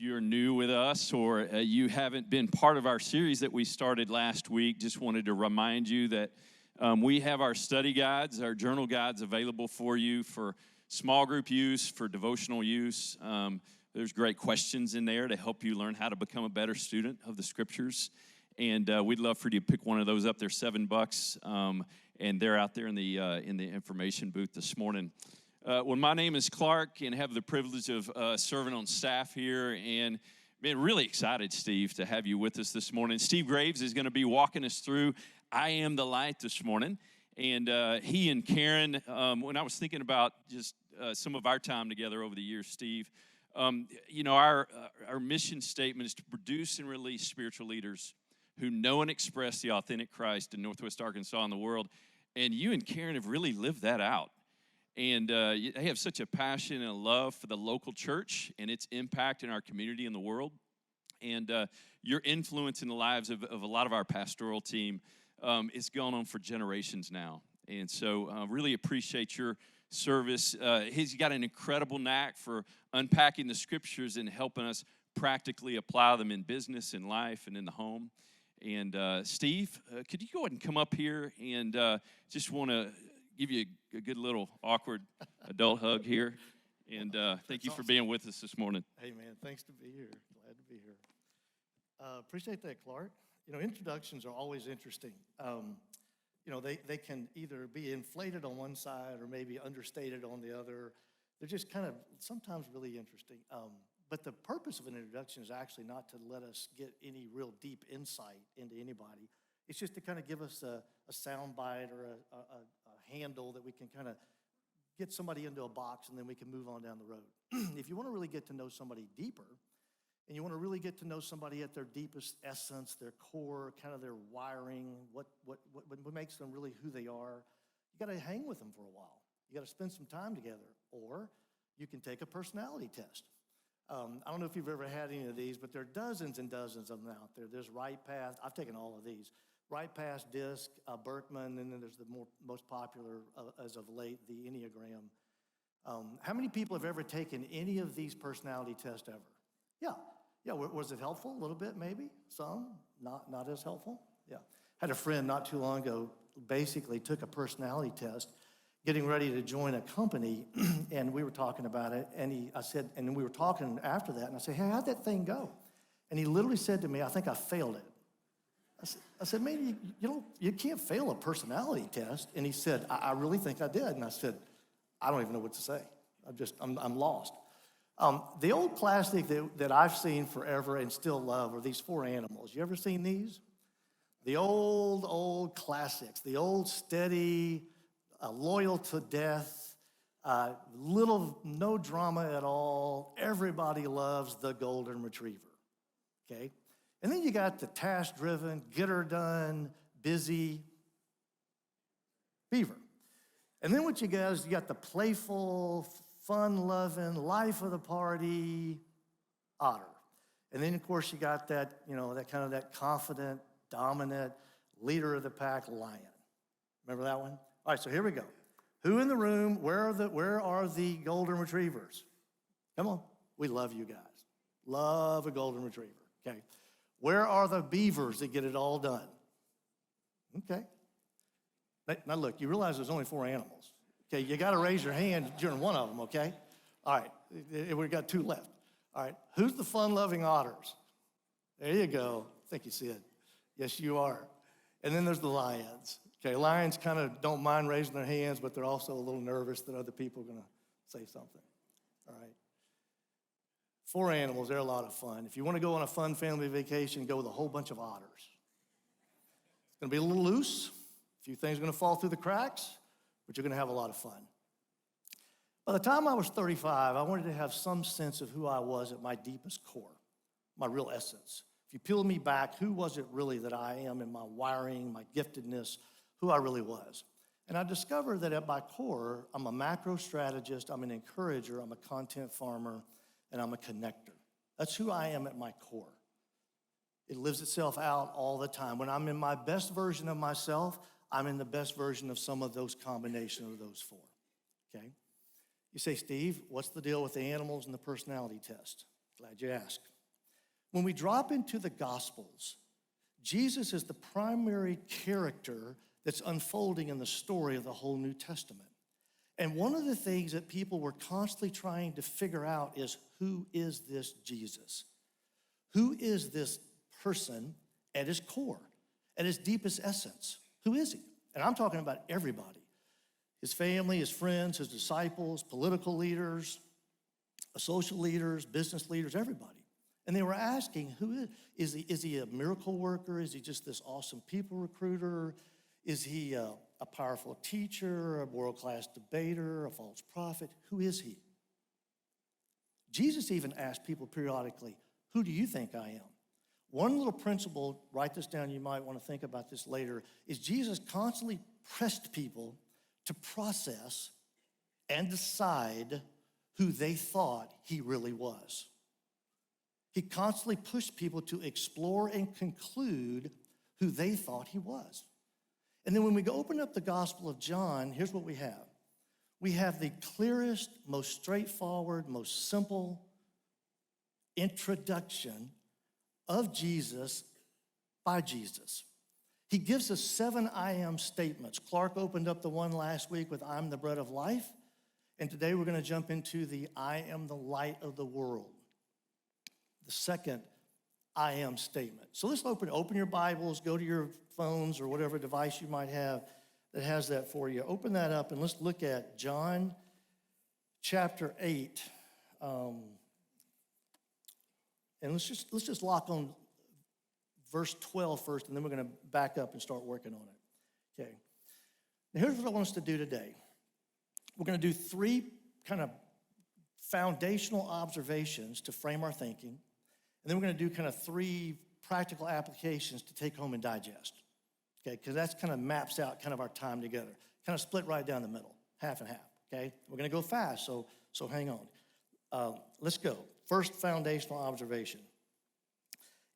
If you're new with us or you haven't been part of our series that we started last week, just wanted to remind you that we have our study guides, our journal guides available for you for small group use, for devotional use. There's great questions in there to help you learn how to become a better student of the Scriptures. And we'd love for you to pick one of those up. They're $7, and they're out there in the information booth this morning. Well, my name is Clark, and have the privilege of serving on staff here, and been really excited, Steve, to have you with us this morning. Steve Graves is going to be walking us through I Am the Light this morning, and he and Karen, when I was thinking about just some of our time together over the years, Steve, our mission statement is to produce and release spiritual leaders who know and express the authentic Christ in Northwest Arkansas and the world, and you and Karen have really lived that out. And they have such a passion and a love for the local church and its impact in our community and the world. And your influence in the lives of a lot of our pastoral team is going on for generations now. And so really appreciate your service. He's got an incredible knack for unpacking the Scriptures and helping us practically apply them in business, in life, and in the home. And Steve, could you go ahead and come up here and just want to give you a good little awkward adult hug here. And thank you for being with us this morning. Hey, man, thanks to be here. Glad to be here. Appreciate that, Clark. Introductions are always interesting. They can either be inflated on one side or maybe understated on the other. They're just kind of sometimes really interesting. But the purpose of an introduction is actually not to let us get any real deep insight into anybody. It's just to kind of give us a sound bite or a handle that we can kind of get somebody into a box, and then we can move on down the road. If you want to really get to know somebody deeper, and you want to really get to know somebody at their deepest essence, their core, kind of their wiring, what makes them really who they are, you got to hang with them for a while. You got to spend some time together, or you can take a personality test. I don't know if you've ever had any of these, but there are dozens and dozens of them out there. There's Right Path. I've taken all of these. Right Path, DISC, Berkman, and then there's the most popular as of late, the Enneagram. How many people have ever taken any of these personality tests ever? Yeah. Was it helpful? A little bit, maybe. Some, not as helpful. Yeah. Had a friend not too long ago basically took a personality test, getting ready to join a company, and we were talking about it. And and we were talking after that, and I said, "Hey, how'd that thing go?" And he literally said to me, "I think I failed it." I said, "Man, you can't fail a personality test." And he said, I really think I did. And I said, "I don't even know what to say. I'm lost." The old classic that I've seen forever and still love are these 4 animals. You ever seen these? The old classics, the old steady, loyal to death, no drama at all. Everybody loves the golden retriever, okay? And then you got the task-driven, get-her-done, busy beaver. And then what you got is you got the playful, fun-loving, life of the party otter. And then, of course, you got that, that confident, dominant, leader of the pack lion. Remember that one? All right, so here we go. Who in the room, where are the golden retrievers? Come on, we love you guys. Love a golden retriever, okay? Where are the beavers that get it all done? Okay. Now look, you realize there's only 4 animals. Okay, you got to raise your hand during one of them, okay? All right, we've got 2 left. All right, who's the fun-loving otters? There you go. I think you see it. Yes, you are. And then there's the lions. Okay, lions kind of don't mind raising their hands, but they're also a little nervous that other people are going to say something. All right. 4 animals, they're a lot of fun. If you want to go on a fun family vacation, go with a whole bunch of otters. It's going to be a little loose. A few things are going to fall through the cracks, but you're going to have a lot of fun. By the time I was 35, I wanted to have some sense of who I was at my deepest core, my real essence. If you peel me back, who was it really that I am in my wiring, my giftedness, who I really was? And I discovered that at my core, I'm a macro strategist, I'm an encourager, I'm a content farmer, and I'm a connector. That's who I am at my core. It lives itself out all the time. When I'm in my best version of myself, I'm in the best version of some of those combination of those 4, okay? You say, Steve, what's the deal with the animals and the personality test? Glad you asked. When we drop into the Gospels, Jesus is the primary character that's unfolding in the story of the whole New Testament. And one of the things that people were constantly trying to figure out is, who is this Jesus? Who is this person at his core, at his deepest essence? Who is he? And I'm talking about everybody. His family, his friends, his disciples, political leaders, social leaders, business leaders, everybody. And they were asking, is he a miracle worker? Is he just this awesome people recruiter? Is he a powerful teacher, a world-class debater, a false prophet? Who is he? Jesus even asked people periodically, who do you think I am? One little principle, write this down, you might want to think about this later, is Jesus constantly pressed people to process and decide who they thought he really was. He constantly pushed people to explore and conclude who they thought he was. And then when we go open up the Gospel of John, here's what we have. We have the clearest, most straightforward, most simple introduction of Jesus by Jesus. He gives us 7 I am statements. Clark opened up the one last week with I'm the bread of life. And today we're going to jump into the I am the light of the world. The second I am statement. So let's open your Bibles, go to your phones or whatever device you might have that has that for you. Open that up and let's look at John chapter 8. And let's just lock on verse 12 first, and then we're going to back up and start working on it. Okay. Now here's what I want us to do today. We're going to do 3 kind of foundational observations to frame our thinking. And then we're going to do kind of 3 practical applications to take home and digest, okay? Because that's kind of maps out kind of our time together. Kind of split right down the middle, half and half, okay? We're going to go fast, so hang on. Let's go. First foundational observation.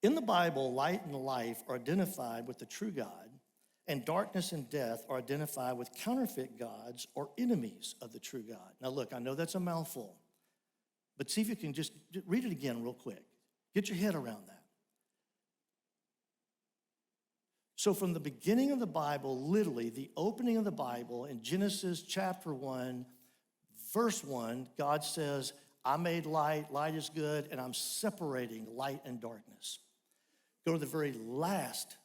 In the Bible, light and life are identified with the true God, and darkness and death are identified with counterfeit gods or enemies of the true God. Now look, I know that's a mouthful, but see if you can just read it again real quick. Get your head around that. So from the beginning of the Bible, literally the opening of the Bible in Genesis chapter 1, verse 1, God says, I made light, light is good, and I'm separating light and darkness. Go to the very last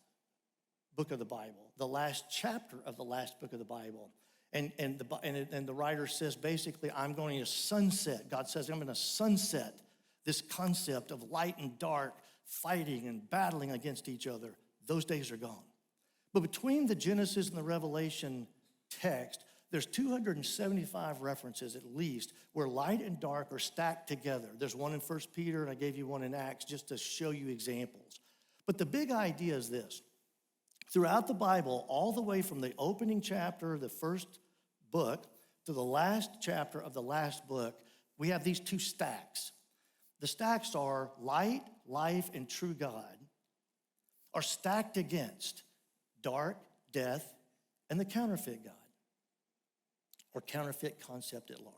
book of the Bible, the last chapter of the last book of the Bible. And the writer says, basically, I'm going to sunset. God says, I'm going to sunset this concept of light and dark fighting and battling against each other. Those days are gone. But between the Genesis and the Revelation text, there's 275 references at least where light and dark are stacked together. There's one in 1 Peter, and I gave you one in Acts just to show you examples. But the big idea is this. Throughout the Bible, all the way from the opening chapter of the first book to the last chapter of the last book, we have these 2 stacks. The stacks are light, life, and true God are stacked against dark, death, and the counterfeit God, or counterfeit concept at large.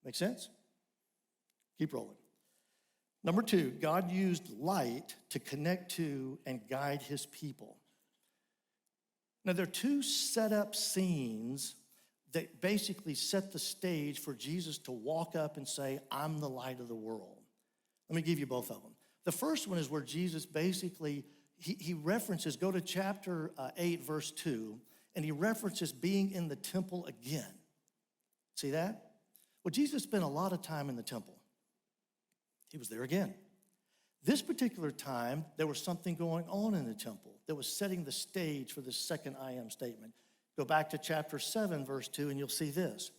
Make sense? Keep rolling. Number 2, God used light to connect to and guide his people. Now, there are 2 set-up scenes that basically set the stage for Jesus to walk up and say, I'm the light of the world. Let me give you both of them. The first one is where Jesus basically, he references, go to chapter 8, verse 2, and he references being in the temple again. See that? Well, Jesus spent a lot of time in the temple. He was there again. This particular time, there was something going on in the temple that was setting the stage for the second I am statement. Go back to chapter 7, verse 2, and you'll see this.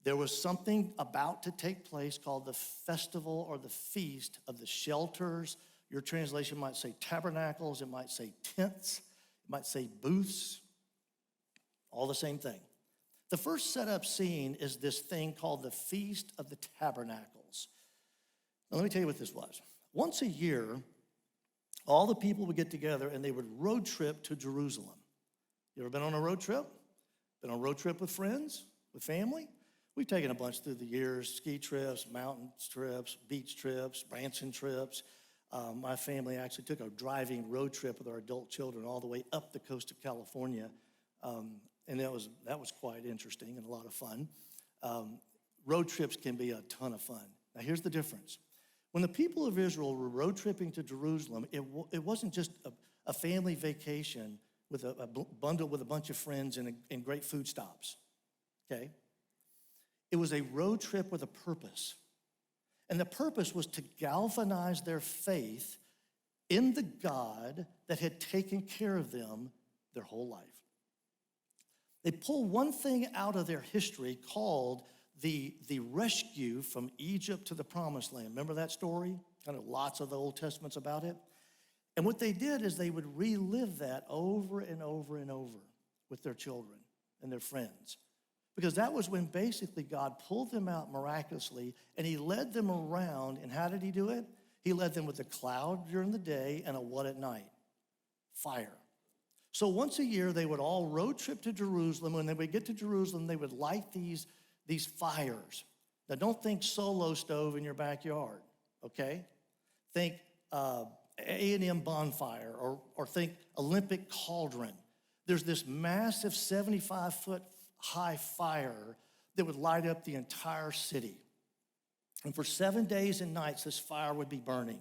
There was something about to take place called the festival or the feast of the shelters. Your translation might say tabernacles, it might say tents, it might say booths, all the same thing. The first setup scene is this thing called the Feast of the Tabernacles. Now let me tell you what this was. Once a year, all the people would get together and they would road trip to Jerusalem. You ever been on a road trip? Been on a road trip with friends, with family? We've taken a bunch through the years, ski trips, mountain trips, beach trips, ranching trips. My family actually took a driving road trip with our adult children all the way up the coast of California. And that was quite interesting and a lot of fun. Road trips can be a ton of fun. Now here's the difference. When the people of Israel were road tripping to Jerusalem, it wasn't just a family vacation with a bundle with a bunch of friends and great food stops, okay? It was a road trip with a purpose. And the purpose was to galvanize their faith in the God that had taken care of them their whole life. They pull one thing out of their history called the rescue from Egypt to the Promised Land. Remember that story? Kind of lots of the Old Testament's about it. And what they did is they would relive that over and over and over with their children and their friends. Because that was when basically God pulled them out miraculously and he led them around. And how did he do it? He led them with a cloud during the day and a what at night? Fire. So once a year, they would all road trip to Jerusalem. When they would get to Jerusalem, they would light these fires. Now, don't think solo stove in your backyard, okay? Think A&M bonfire or think Olympic cauldron. There's this massive 75-foot high fire that would light up the entire city. And for 7 days and nights, this fire would be burning.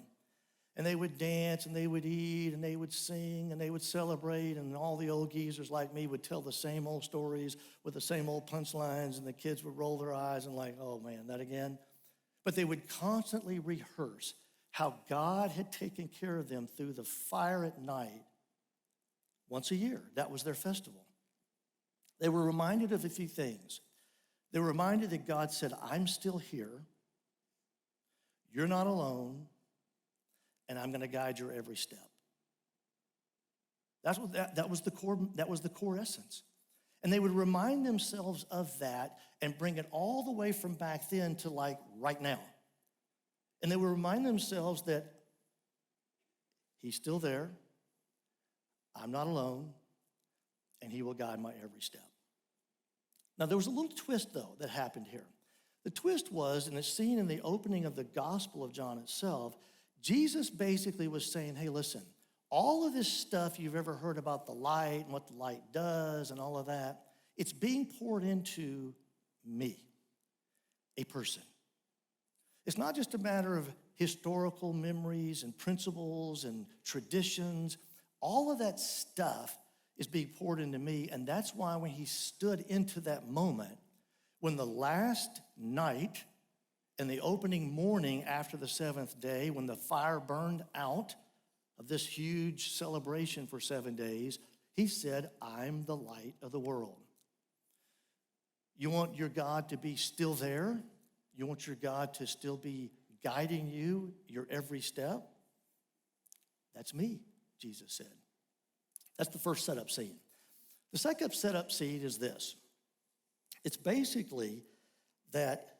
And they would dance, and they would eat, and they would sing, and they would celebrate, and all the old geezers like me would tell the same old stories with the same old punchlines, and the kids would roll their eyes and like, oh man, that again? But they would constantly rehearse how God had taken care of them through the fire at night once a year. That was their festival. They were reminded of a few things. They were reminded that God said, I'm still here, you're not alone, and I'm going to guide your every step. That was the core essence. And they would remind themselves of that and bring it all the way from back then to like right now. And they would remind themselves that he's still there, I'm not alone, and he will guide my every step. Now there was a little twist though that happened here. The twist was, and it's seen in the opening of the Gospel of John itself, Jesus basically was saying, hey, listen, all of this stuff you've ever heard about the light and what the light does and all of that, it's being poured into me, a person. It's not just a matter of historical memories and principles and traditions. All of that stuff is being poured into me, and that's why when he stood into that moment, when the last night and the opening morning after the seventh day, when the fire burned out of this huge celebration for 7 days, he said, I'm the light of the world. You want your God to be still there? You want your God to still be guiding you, your every step? That's me, Jesus said. That's the first setup scene. The second setup scene is this. It's basically that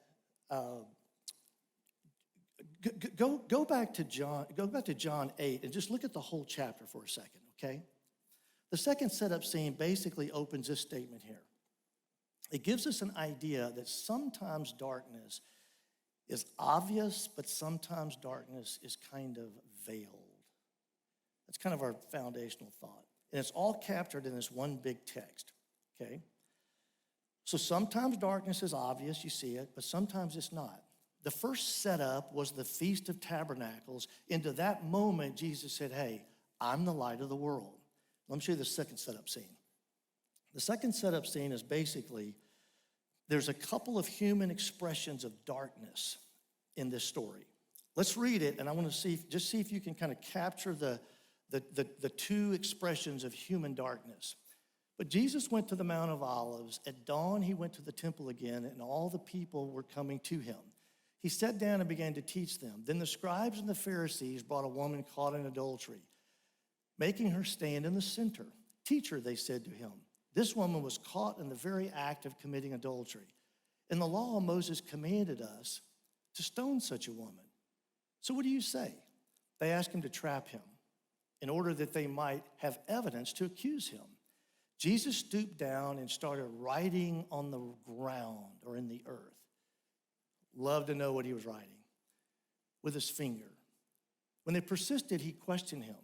go back to John 8 and just look at the whole chapter for a second, okay? The second setup scene basically opens this statement here. It gives us an idea that sometimes darkness is obvious, but sometimes darkness is kind of veiled. That's kind of our foundational thought. And it's all captured in this one big text, okay? So sometimes darkness is obvious, you see it, but sometimes it's not. The first setup was the Feast of Tabernacles. Into that moment, Jesus said, hey, I'm the light of the world. Let me show you the second setup scene. The second setup scene is basically, there's a couple of human expressions of darkness in this story. Let's read it, and I want to see if you can kind of capture the two expressions of human darkness. But Jesus went to the Mount of Olives. At dawn, he went to the temple again, and all the people were coming to him. He sat down and began to teach them. Then the scribes and the Pharisees brought a woman caught in adultery, making her stand in the center. Teacher, they said to him, this woman was caught in the very act of committing adultery. In the law, Moses commanded us to stone such a woman. So what do you say? They asked him to trap him in order that they might have evidence to accuse him. Jesus stooped down and started writing on the ground or in the earth. Love to know what he was writing. With his finger. When they persisted, he questioned him.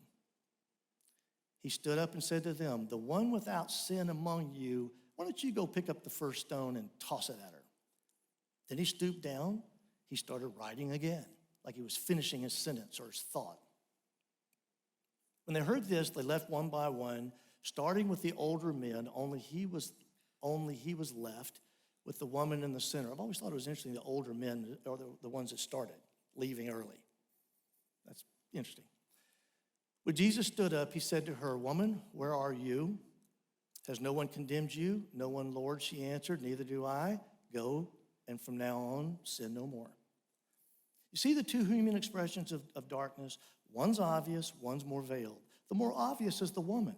He stood up and said to them, the one without sin among you, why don't you go pick up the first stone and toss it at her? Then he stooped down. He started writing again, like he was finishing his sentence or his thought. When they heard this, they left one by one, starting with the older men, only he was left with the woman in the center. I've always thought it was interesting, the older men are the ones that started, leaving early. That's interesting. When Jesus stood up, he said to her, woman, where are you? Has no one condemned you? No one, Lord, she answered, neither do I. Go, and from now on, sin no more. You see the two human expressions of darkness? One's obvious, one's more veiled. The more obvious is the woman.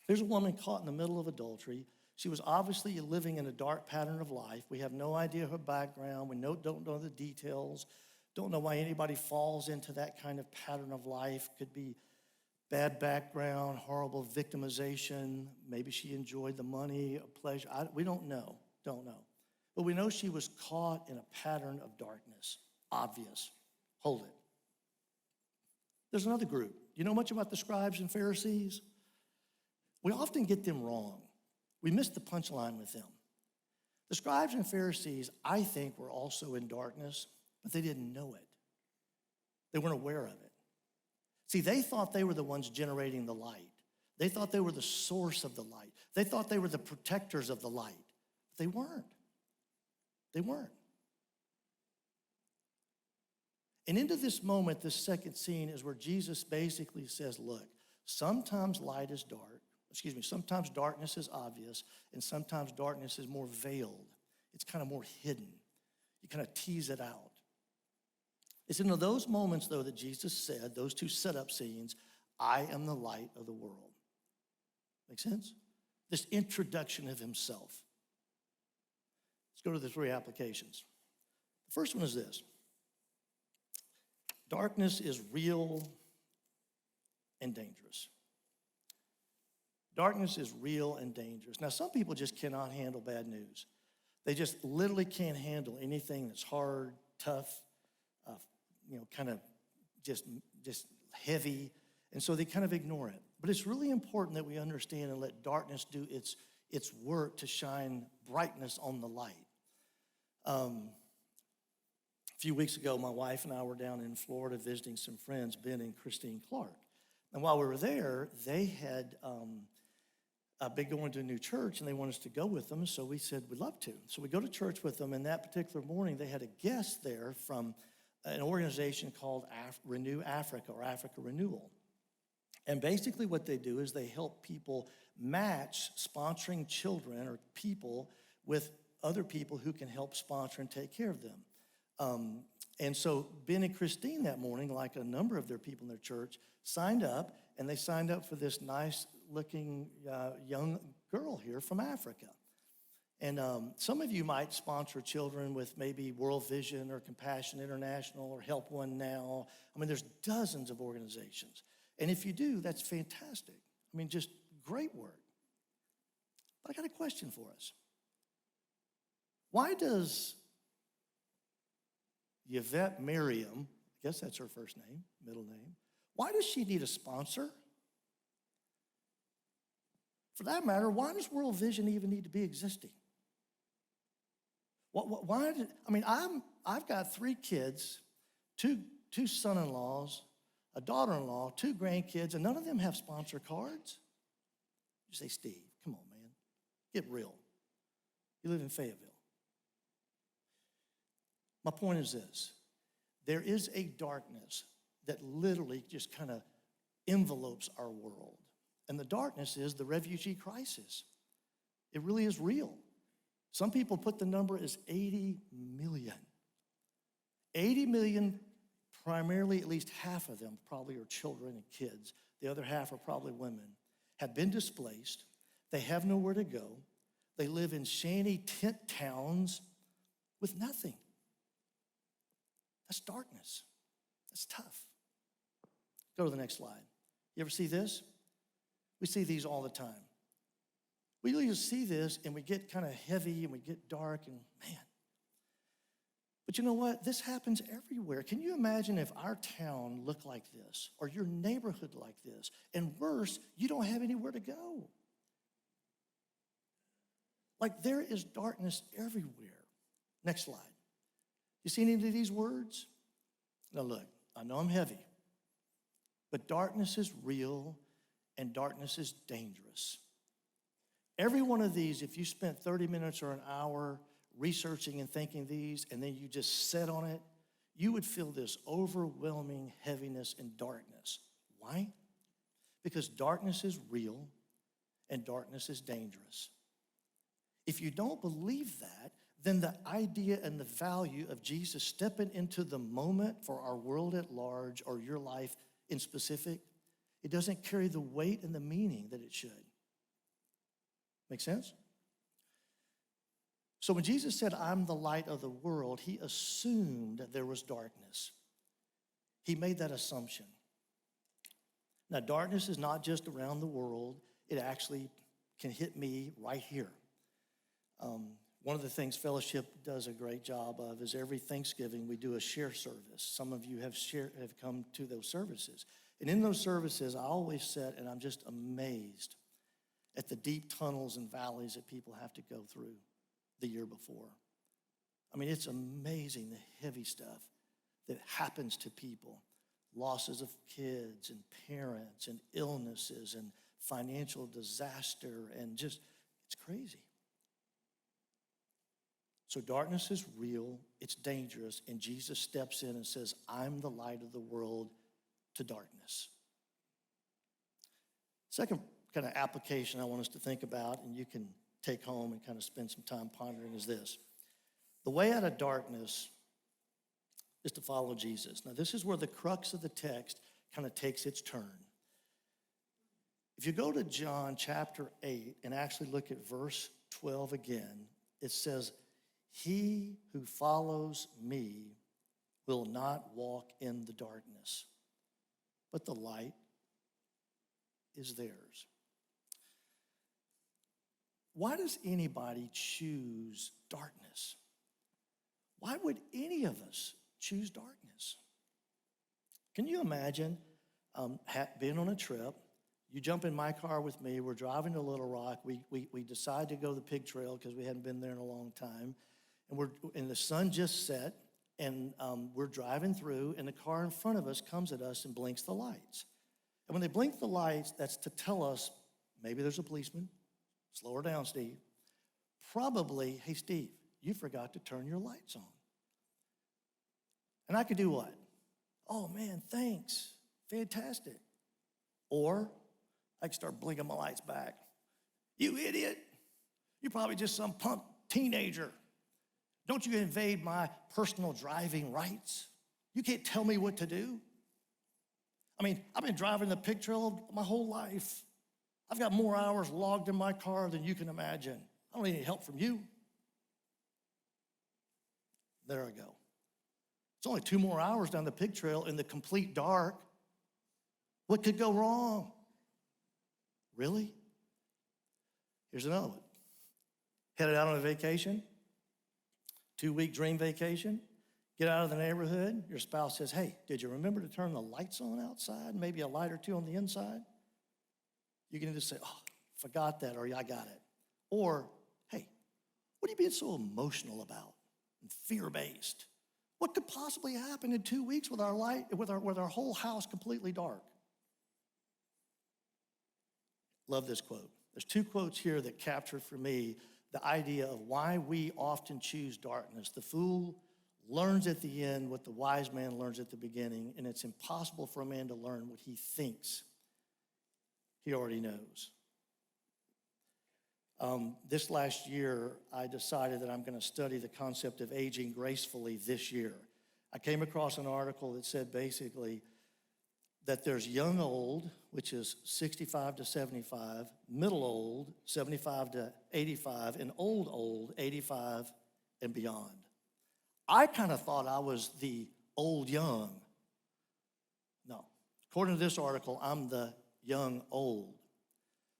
Here's a woman caught in the middle of adultery. She was obviously living in a dark pattern of life. We have no idea her background. We don't know the details. Don't know why anybody falls into that kind of pattern of life. Could be bad background, horrible victimization. Maybe she enjoyed the money, pleasure. We don't know. But we know she was caught in a pattern of darkness. Obvious. Hold it. There's another group. You know much about the scribes and Pharisees? We often get them wrong. We miss the punchline with them. The scribes and Pharisees, I think, were also in darkness, but they didn't know it. They weren't aware of it. See, they thought they were the ones generating the light. They thought they were the source of the light. They thought they were the protectors of the light. But they weren't. They weren't. And into this moment, this second scene is where Jesus basically says, look, sometimes light is dark. Sometimes darkness is obvious, and sometimes darkness is more veiled. It's kind of more hidden. You kind of tease it out. It's in those moments, though, that Jesus said, those two setup scenes, I am the light of the world. Make sense? This introduction of himself. Let's go to the three applications. The first one is this. Darkness is real and dangerous. Darkness is real and dangerous. Now, some people just cannot handle bad news. They just literally can't handle anything that's hard, tough, kind of just heavy, and so they kind of ignore it. But it's really important that we understand and let darkness do its work to shine brightness on the light. A few weeks ago, my wife and I were down in Florida visiting some friends, Ben and Christine Clark. And while we were there, they had been going to a new church, and they wanted us to go with them, so we said we'd love to. So we go to church with them, and that particular morning, they had a guest there from an organization called Renew Africa, or Africa Renewal. And basically what they do is they help people match sponsoring children or people with other people who can help sponsor and take care of them. And so Ben and Christine that morning, like a number of their people in their church, signed up, and they signed up for this nice-looking young girl here from Africa. And some of you might sponsor children with maybe World Vision or Compassion International or Help One Now. I mean, there's dozens of organizations. And if you do, that's fantastic. I mean, just great work. But I got a question for us. Why does Yvette Merriam, I guess that's her first name, middle name, why does she need a sponsor? For that matter, why does World Vision even need to be existing? I've got 3 kids, two son-in-laws, a daughter-in-law, 2 grandkids, and none of them have sponsor cards. You say, Steve, come on, man, get real. You live in Fayetteville. My point is this. There is a darkness that literally just kind of envelopes our world. And the darkness is the refugee crisis. It really is real. Some people put the number as 80 million. 80 million, primarily at least half of them probably are children and kids. The other half are probably women, have been displaced. They have nowhere to go. They live in shanty tent towns with nothing. That's darkness. That's tough. Go to the next slide. You ever see this? We see these all the time. We usually see this and we get kind of heavy and we get dark and man. But you know what? This happens everywhere. Can you imagine if our town looked like this or your neighborhood like this? And worse, you don't have anywhere to go. Like there is darkness everywhere. Next slide. You see any of these words? Now look, I know I'm heavy, but darkness is real and darkness is dangerous. Every one of these, if you spent 30 minutes or an hour researching and thinking these, and then you just sat on it, you would feel this overwhelming heaviness and darkness. Why? Because darkness is real and darkness is dangerous. If you don't believe that, then the idea and the value of Jesus stepping into the moment for our world at large or your life in specific, it doesn't carry the weight and the meaning that it should. Make sense? So when Jesus said, I'm the light of the world, he assumed that there was darkness. He made that assumption. Now, darkness is not just around the world. It actually can hit me right here. One of the things Fellowship does a great job of is every Thanksgiving we do a share service. Some of you have come to those services. And in those services, I always sit and I'm just amazed at the deep tunnels and valleys that people have to go through the year before. I mean, it's amazing the heavy stuff that happens to people. Losses of kids and parents and illnesses and financial disaster and just, it's crazy. So darkness is real, it's dangerous, and Jesus steps in and says, I'm the light of the world to darkness. Second kind of application I want us to think about, and you can take home and kind of spend some time pondering, is this. The way out of darkness is to follow Jesus. Now, this is where the crux of the text kind of takes its turn. If you go to John chapter 8 and actually look at verse 12 again, it says, he who follows me will not walk in the darkness, but the light is theirs. Why does anybody choose darkness? Why would any of us choose darkness? Can you imagine being on a trip? You jump in my car with me. We're driving to Little Rock. We decide to go the Pig Trail because we hadn't been there in a long time. And the sun just set, and we're driving through, and the car in front of us comes at us and blinks the lights. And when they blink the lights, that's to tell us maybe there's a policeman. Slow her down, Steve. Probably, hey, Steve, you forgot to turn your lights on. And I could do what? Oh, man, thanks. Fantastic. Or I could start blinking my lights back. You idiot. You're probably just some punk teenager. Don't you invade my personal driving rights? You can't tell me what to do. I mean, I've been driving the Pig Trail my whole life. I've got more hours logged in my car than you can imagine. I don't need any help from you. There I go. It's only 2 more hours down the Pig Trail in the complete dark. What could go wrong? Really? Here's another one. Headed out on a vacation, 2-week dream vacation, get out of the neighborhood, your spouse says, hey, did you remember to turn the lights on outside? Maybe a light or two on the inside? You can just say, oh, forgot that, or yeah, I got it. Or, hey, what are you being so emotional about and fear-based? What could possibly happen in 2 weeks with our whole house completely dark? Love this quote. There's 2 quotes here that capture for me the idea of why we often choose darkness. The fool learns at the end what the wise man learns at the beginning, and it's impossible for a man to learn what he thinks he already knows. This last year, I decided that I'm going to study the concept of aging gracefully this year. I came across an article that said basically that there's young old, which is 65 to 75, middle old, 75 to 85, and old, 85 and beyond. I kind of thought I was the old young. No. According to this article, I'm the young old.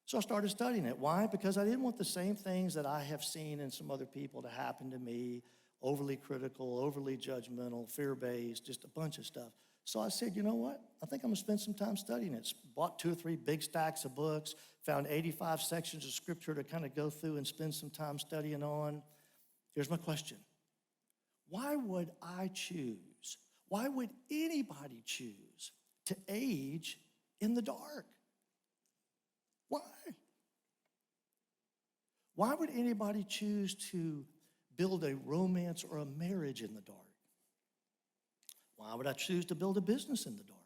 So I started studying it. Why? Because I didn't want the same things that I have seen in some other people to happen to me, overly critical, overly judgmental, fear-based, just a bunch of stuff. So I said, you know what? I think I'm gonna spend some time studying it. Bought 2 or 3 big stacks of books, found 85 sections of scripture to kind of go through and spend some time studying on. Here's my question. Why would I choose? Why would anybody choose to age in the dark? Why? Why would anybody choose to build a romance or a marriage in the dark? Why would I choose to build a business in the dark?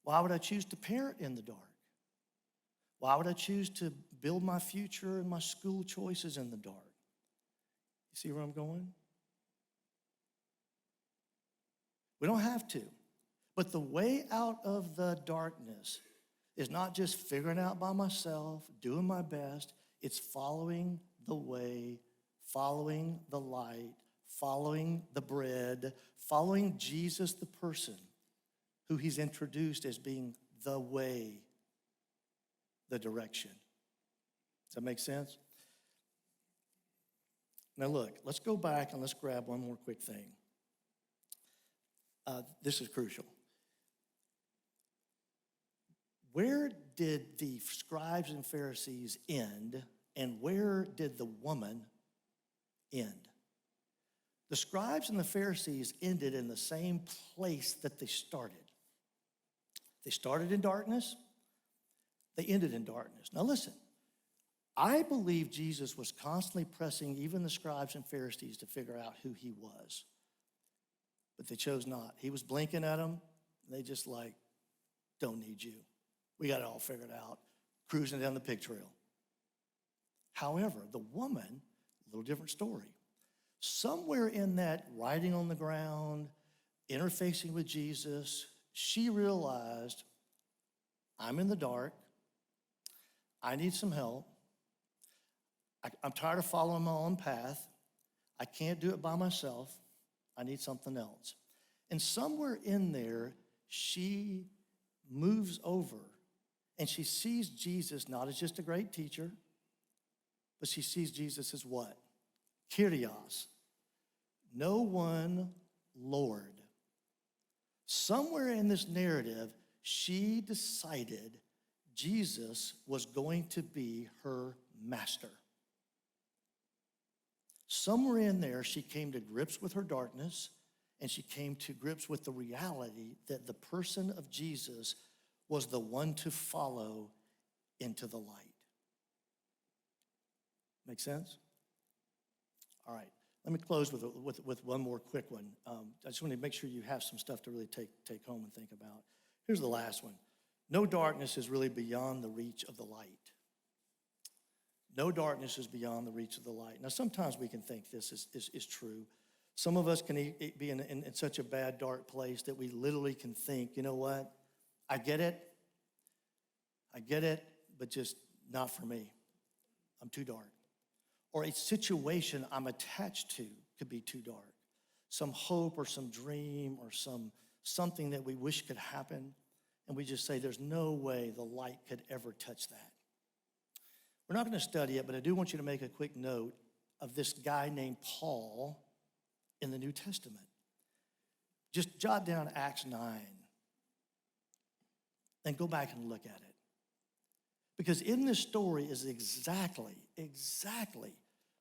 Why would I choose to parent in the dark? Why would I choose to build my future and my school choices in the dark? You see where I'm going? We don't have to. But the way out of the darkness is not just figuring out by myself, doing my best. It's following the way, following the light, following the bread, following Jesus the person who he's introduced as being the way, the direction. Does that make sense? Now look, let's go back and let's grab one more quick thing. This is crucial. Where did the scribes and Pharisees end, and where did the woman end? The scribes and the Pharisees ended in the same place that they started. They started in darkness, they ended in darkness. Now listen, I believe Jesus was constantly pressing even the scribes and Pharisees to figure out who he was. But they chose not. He was blinking at them, and they just like, don't need you. We got it all figured out, cruising down the pig trail. However, the woman, a little different story. Somewhere in that writing on the ground, interfacing with Jesus, she realized, I'm in the dark. I need some help. I'm tired of following my own path. I can't do it by myself. I need something else. And somewhere in there, she moves over and she sees Jesus not as just a great teacher, but she sees Jesus as what? Kyrios. No one Lord. Somewhere in this narrative, she decided Jesus was going to be her master. Somewhere in there, she came to grips with her darkness, and she came to grips with the reality that the person of Jesus was the one to follow into the light. Make sense? All right, let me close with one more quick one. I just want to make sure you have some stuff to really take home and think about. Here's the last one. No darkness is really beyond the reach of the light. No darkness is beyond the reach of the light. Now, sometimes we can think this is true. Some of us can be in such a bad, dark place that we literally can think, you know what? I get it, but just not for me. I'm too dark. Or a situation I'm attached to could be too dark. Some hope or some dream or something that we wish could happen, and we just say there's no way the light could ever touch that. We're not going to study it, but I do want you to make a quick note of this guy named Paul in the New Testament. Just jot down Acts 9 and go back and look at it. Because in this story is exactly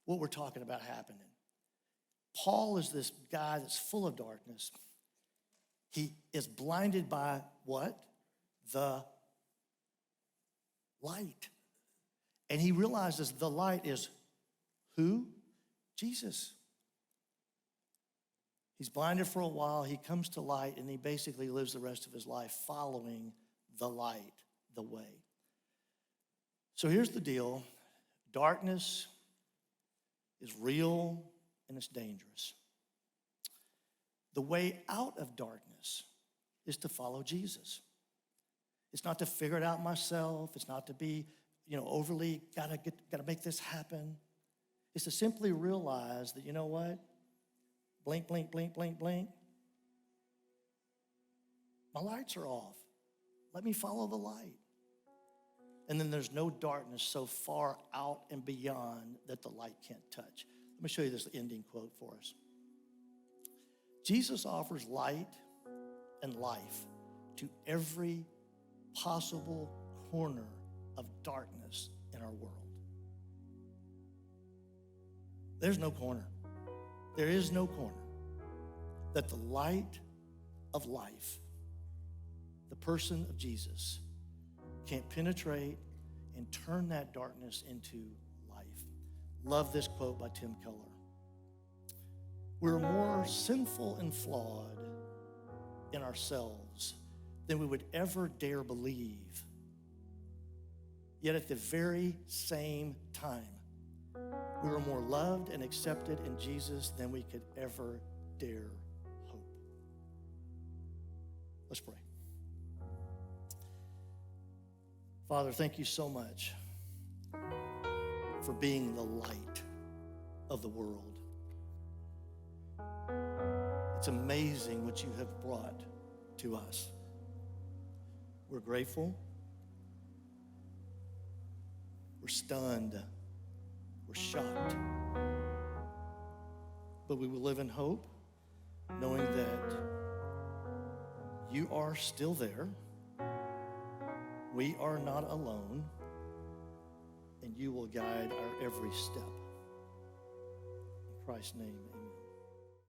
what we're talking about happening. Paul is this guy that's full of darkness. He is blinded by what? The light. And he realizes the light is who? Jesus. He's blinded for a while. He comes to light, and he basically lives the rest of his life following the light, the way. So here's the deal. Darkness is real, and it's dangerous. The way out of darkness is to follow Jesus. It's not to figure it out myself. It's not to be overly gotta make this happen. It's to simply realize that, you know what? Blink, blink, blink, blink, blink. My lights are off. Let me follow the light. And then there's no darkness so far out and beyond that the light can't touch. Let me show you this ending quote for us. Jesus offers light and life to every possible corner of darkness in our world. There's no corner. There is no corner that the light of life, the person of Jesus, can't penetrate and turn that darkness into life. Love this quote by Tim Keller. We're more sinful and flawed in ourselves than we would ever dare believe. Yet at the very same time, we were more loved and accepted in Jesus than we could ever dare hope. Let's pray. Father, thank you so much for being the light of the world. It's amazing what you have brought to us. We're grateful. We're stunned. We're shocked. But we will live in hope, knowing that you are still there. We are not alone, and you will guide our every step. In Christ's name, amen.